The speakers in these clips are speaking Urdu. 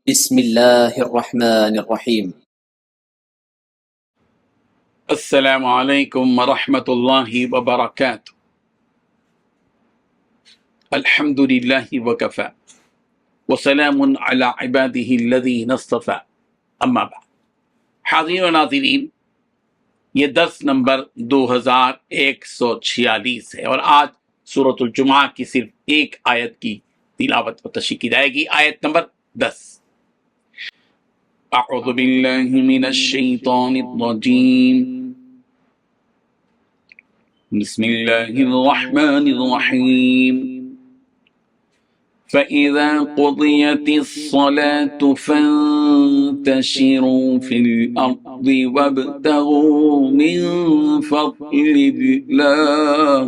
بسم اللہ الرحمن الرحیم۔ السلام علیکم ورحمۃ اللہ وبرکاتہ۔ الحمد للہ وکفی وسلام علی عبادہ الذین اصطفی، اما بعد۔ حاضرین و ناظرین، یہ درس نمبر 2146 ہے اور آج سورۃ الجمعہ کی صرف ایک آیت کی تلاوت و تشریح کی جائے گی، آیت نمبر 10۔ اعوذ باللہ من الشیطان الرجیم، بسم اللہ الرحمن الرحیم۔ فَإِذَا قُضِيَتِ الصَّلَاةُ فَانتَشِرُوا فِي الْأَرْضِ وَابْتَغُوا مِن فَضْلِ اللَّهِ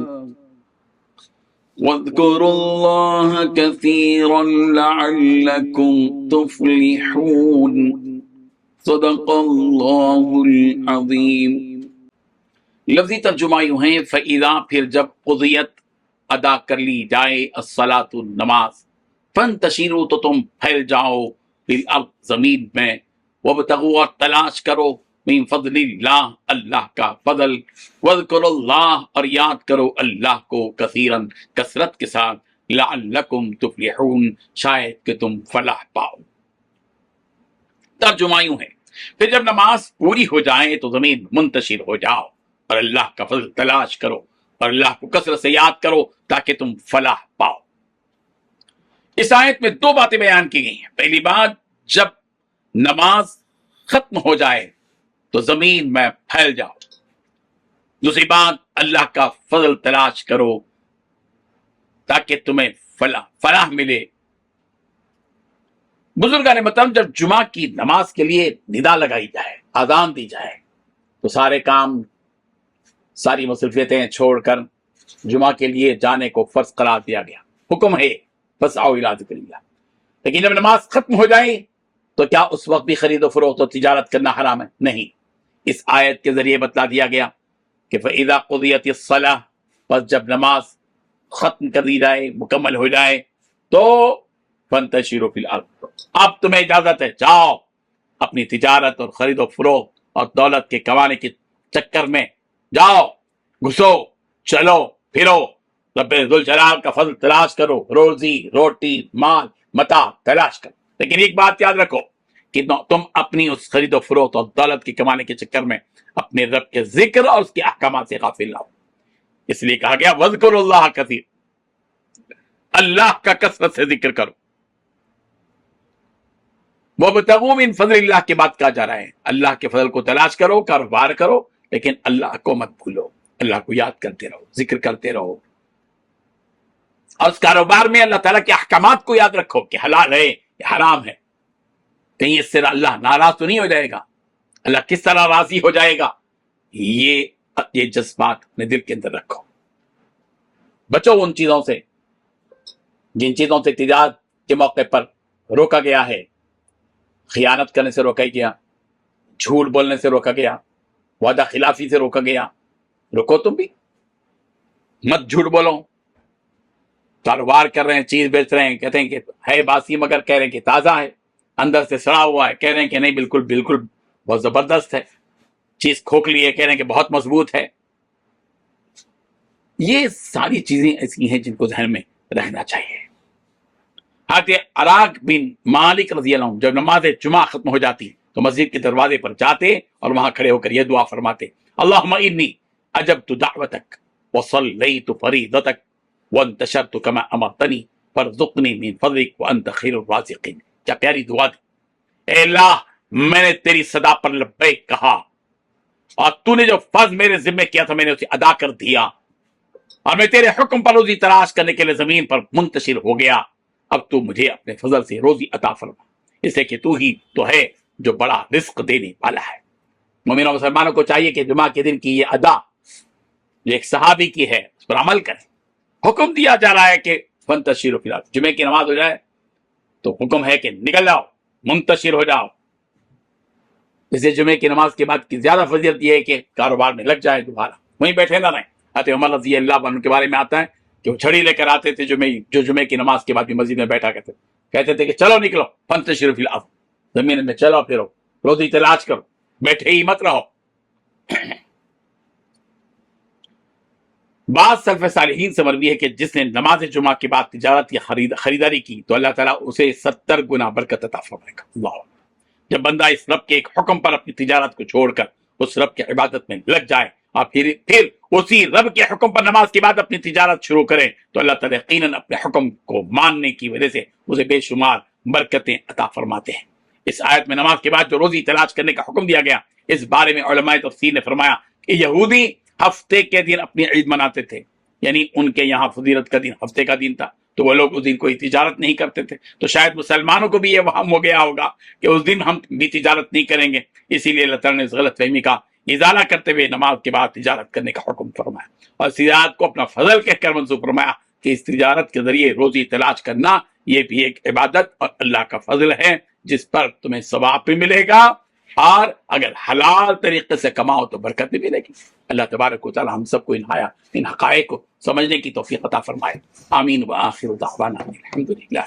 وَاذْكُرُوا اللَّهَ كَثِيرًا لَعَلَّكُمْ تُفْلِحُونَ۔ صدق اللہ العظیم۔ لفظی ترجمہ یوں ہے، فَإِذَا پھر جب قضیت ادا کر لی جائے الصلاۃ نماز، فانتشروا تو تم پھیل جاؤ فی الارض زمین میں، وابتغوا اور تلاش کرو من فضل اللہ اللہ کا فضل، واذکروا اللہ اور یاد کرو اللہ کو کثیرا کثرت کے ساتھ، لعلکم تفلحون شاید کہ تم فلاح پاؤ۔ ترجمہ یوں ہے، پھر جب نماز پوری ہو جائے تو زمین منتشر ہو جاؤ اور اللہ کا فضل تلاش کرو اور اللہ کو کثرت سے یاد کرو تاکہ تم فلاح پاؤ۔ اس آیت میں دو باتیں بیان کی گئی ہیں۔ پہلی بات، جب نماز ختم ہو جائے تو زمین میں پھیل جاؤ۔ دوسری بات، اللہ کا فضل تلاش کرو تاکہ تمہیں فلاح ملے۔ بزرگان مطلب جب جمعہ کی نماز کے لیے ندا لگائی جائے، اذان دی جائے، تو سارے کام، ساری مصروفیتیں چھوڑ کر جمعہ کے لیے جانے کو فرض قرار دیا گیا۔ حکم ہے فاسعوا الی ذکر اللہ۔ لیکن جب نماز ختم ہو جائے تو کیا اس وقت بھی خرید و فروخت و تجارت کرنا حرام ہے؟ نہیں۔ اس آیت کے ذریعے بتلا دیا گیا کہ فَإِذَا قُضِيَتِ الصَّلَاةُ، پس جب نماز ختم کر دی جائے، مکمل ہو جائے، تو فَانتَشِرُوا فِي الْأَرْضِ، اب تمہیں اجازت ہے، جاؤ اپنی تجارت اور خرید و فروخت اور دولت کے کمانے کے چکر میں جاؤ، گھسو، چلو پھرو، رب ذوالجلال کا فضل تلاش کرو، روزی روٹی مال متاع تلاش کرو۔ لیکن ایک بات یاد رکھو کہ تم اپنی اس خرید و فروخت اور دولت کے کمانے کے چکر میں اپنے رب کے ذکر اور اس کے احکامات سے غافل نہ ہو۔ اس لیے کہا گیا وَاذْكُرُوا اللَّهَ كَثِيرًا، اللہ کا کثرت سے ذکر کرو۔ وَابْتَغُوا مِن فَضْلِ اللَّهِ کے بعد کہا جا رہا ہے اللہ کے فضل کو تلاش کرو، کاروبار کرو، لیکن اللہ کو مت بھولو، اللہ کو یاد کرتے رہو، ذکر کرتے رہو، اور اس کاروبار میں اللہ تعالیٰ کے احکامات کو یاد رکھو کہ حلال ہے یا حرام ہے، کہیں اس سے اللہ ناراض تو نہیں ہو جائے گا، اللہ کس طرح راضی ہو جائے گا، یہ جذبات اپنے دل کے اندر رکھو۔ بچو ان چیزوں سے جن چیزوں سے تجارت کے موقع پر روکا گیا ہے، خیانت کرنے سے روکا گیا، جھوٹ بولنے سے روکا گیا، وعدہ خلافی سے روکا گیا، رکو تم بھی، مت جھوٹ بولو۔ کاروبار کر رہے ہیں، چیز بیچ رہے ہیں، کہتے ہیں کہ ہے باسی مگر کہہ رہے ہیں کہ تازہ ہے، اندر سے سڑا ہوا ہے، کہہ رہے ہیں کہ نہیں بالکل بہت زبردست ہے، چیز کھوکھلی ہے، کہہ رہے ہیں کہ بہت مضبوط ہے۔ یہ ساری چیزیں ایسی ہیں جن کو ذہن میں رہنا چاہیے۔ حضرت عراق بن مالک رضی اللہ عنہ جب نماز جمعہ ختم ہو جاتی تو مسجد کے دروازے پر جاتے اور وہاں کھڑے ہو کر یہ دعا فرماتے، اللہم انی اجبت دعوتک وصلیت فریضتک وانتشرت کما امرتنی فارزقنی من فضلک وانت خیر الرازقین۔ کیا پیاری دعا دی، اے اللہ میں نے تیری صدا پر لبیک کہا اور تو نے جو فرض میرے ذمہ کیا تھا میں نے اسے ادا کر دیا، اور میں تیرے حکم پر روزی تلاش کرنے کے لیے زمین پر منتشر ہو گیا، اب تو مجھے اپنے فضل سے روزی عطا فرما، اس لیے کہ تو ہی تو ہے جو بڑا رزق دینے والا ہے۔ مومنوں مسلمانوں کو چاہیے کہ جمعہ کے دن کی یہ ادا جو ایک صحابی کی ہے اس پر عمل کریں۔ حکم دیا جا رہا ہے کہ فانتشروا فی الارض، جمعے کی نماز ہو جائے تو حکم ہے کہ نکل جاؤ، منتشر ہو جاؤ۔ اس لیے جمعے کی نماز کے بعد کی زیادہ فضیلت یہ ہے کہ کاروبار میں لگ جائے، دوبارہ وہیں بیٹھے نہ رہیں۔ حضرت عمر رضی اللہ عنہ کے بارے میں آتا ہے کہ وہ چھڑی لے کر آتے تھے جو جمعے کی نماز کے بعد بھی مسجد میں بیٹھا کرتے، کہتے تھے کہ چلو نکلو فانتشروا فی الارض، زمین میں چلو پھرو، روزی تلاش کرو، بیٹھے ہی مت رہو۔ بعض سلف صالحین سے مروی ہے کہ جس نے نماز جمعہ کے بعد تجارت یا خریداری کی تو اللہ تعالیٰ اسے 70 گنا برکت عطا فرمائے گا۔ اللہ، جب بندہ اس رب کے ایک حکم پر اپنی تجارت کو چھوڑ کر اس رب کی عبادت میں لگ جائے اور پھر اسی رب کے حکم پر نماز کے بعد اپنی تجارت شروع کرے تو اللہ تعالیٰ یقیناً اپنے حکم کو ماننے کی وجہ سے اسے بے شمار برکتیں عطا فرماتے ہیں۔ اس آیت میں نماز کے بعد جو روزی تلاش کرنے کا حکم دیا گیا، اس بارے میں علماء تفسیر نے فرمایا کہ یہودی ہفتے کے دن اپنی عید مناتے تھے، یعنی ان کے یہاں فضیلت کا دن ہفتے کا دن تھا، تو وہ لوگ اس دن کوئی تجارت نہیں کرتے تھے۔ تو شاید مسلمانوں کو بھی یہ وہم ہو گیا ہوگا کہ اس دن ہم بھی تجارت نہیں کریں گے، اسی لیے اللہ تعالیٰ نے اس غلط فہمی کا ازالہ کرتے ہوئے نماز کے بعد تجارت کرنے کا حکم فرمایا، اور تجارت کو اپنا فضل کہہ کر منسوب فرمایا کہ اس تجارت کے ذریعے روزی تلاش کرنا یہ بھی ایک عبادت اور اللہ کا فضل ہے جس پر تمہیں ثواب بھی ملے گا، اور اگر حلال طریقے سے کماؤ تو برکت بھی ملے گی۔ اللہ تبارک و تعالی ہم سب کو ان حقائق کو سمجھنے کی توفیق عطا فرمائے۔ آمین۔ وآخر دعوانا الحمدللہ۔